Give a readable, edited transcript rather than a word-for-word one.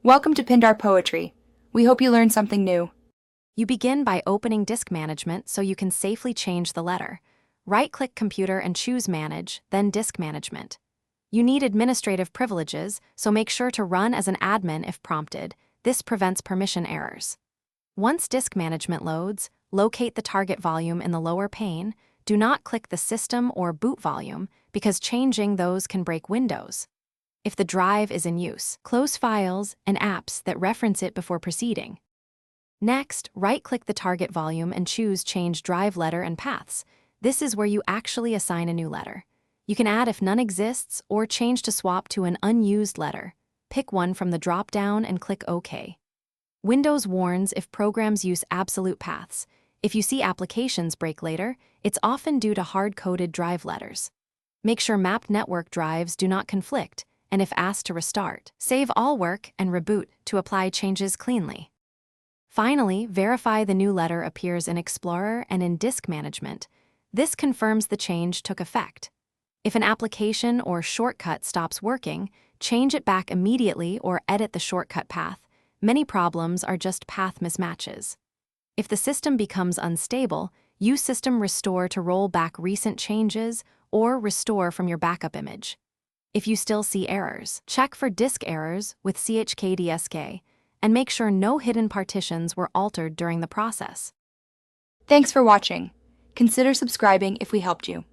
Welcome to Pindar Poetry. We hope you learned something new. You begin by opening Disk Management so you can safely change the letter. Right-click Computer and choose Manage, then Disk Management. You need administrative privileges, so make sure to run as an admin if prompted. This prevents permission errors. Once Disk Management loads, locate the target volume in the lower pane. Do not click the System or Boot volume because changing those can break Windows. If the drive is in use, close files and apps that reference it before proceeding. Next, right-click the target volume and choose Change Drive Letter and Paths. This is where you actually assign a new letter. You can add if none exists or change to swap to an unused letter. Pick one from the drop-down and click OK. Windows warns if programs use absolute paths. If you see applications break later, it's often due to hard-coded drive letters. Make sure mapped network drives do not conflict, and if asked to restart, save all work and reboot to apply changes cleanly. Finally, verify the new letter appears in Explorer and in Disk Management. This confirms the change took effect. If an application or shortcut stops working, change it back immediately or edit the shortcut path. Many problems are just path mismatches. If the system becomes unstable, use System Restore to roll back recent changes or restore from your backup image. If you still see errors, check for disk errors with chkdsk and make sure no hidden partitions were altered during the process. Thanks for watching. Consider subscribing if we helped you.